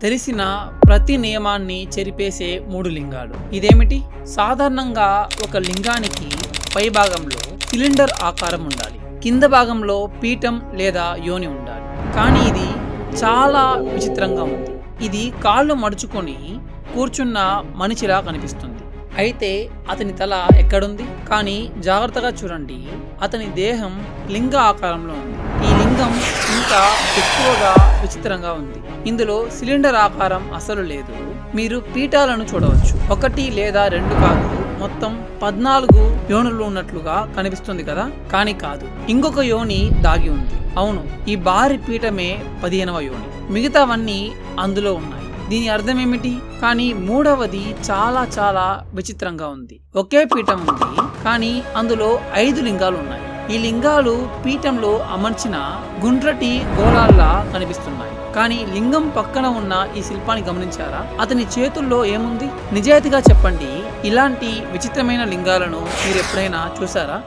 తెలిసిన ప్రతి నియమాన్ని చెరిపేసే 3 లింగాలు. ఇదేమిటి? సాధారణంగా ఒక లింగానికి పై భాగంలో సిలిండర్ ఆకారం ఉండాలి, కింద భాగంలో పీఠం లేదా యోని ఉండాలి. కానీ ఇది చాలా విచిత్రంగా ఉంది. ఇది కాళ్ళు మడుచుకొని కూర్చున్న మనిషిలా కనిపిస్తుంది. అయితే అతని తల ఎక్కడుంది? కానీ జాగ్రత్తగా చూడండి, అతని దేహం లింగ ఆకారంలో ఉంది. ఈ లింగం ఇంకా ఎక్కువగా విచిత్రంగా ఉంది. ఇందులో సిలిండర్ ఆకారం అసలు లేదు. మీరు పీఠాలను చూడవచ్చు. 1 లేదా 2 కాదు, మొత్తం 14 యోనులు ఉన్నట్లుగా కనిపిస్తుంది కదా, కానీ కాదు. ఇంకొక యోని దాగి ఉంది. అవును, ఈ భారీ పీఠమే 15వ యోని. మిగతావన్నీ అందులో ఉన్నాయి. దీని అర్థం ఏమిటి? కానీ 3వది చాలా చాలా విచిత్రంగా ఉంది. ఒకే పీఠం ఉంది, కానీ అందులో 5 లింగాలు ఉన్నాయి. ఈ లింగాలు పీఠంలో అమర్చిన గుండ్రటి గోళాల్లా కనిపిస్తున్నాయి. కానీ లింగం పక్కన ఉన్న ఈ శిల్పాన్ని గమనించారా? అతని చేతుల్లో ఏముంది? నిజాయితీగా చెప్పండి, ఇలాంటి విచిత్రమైన లింగాలను మీరు ఎప్పుడైనా చూసారా?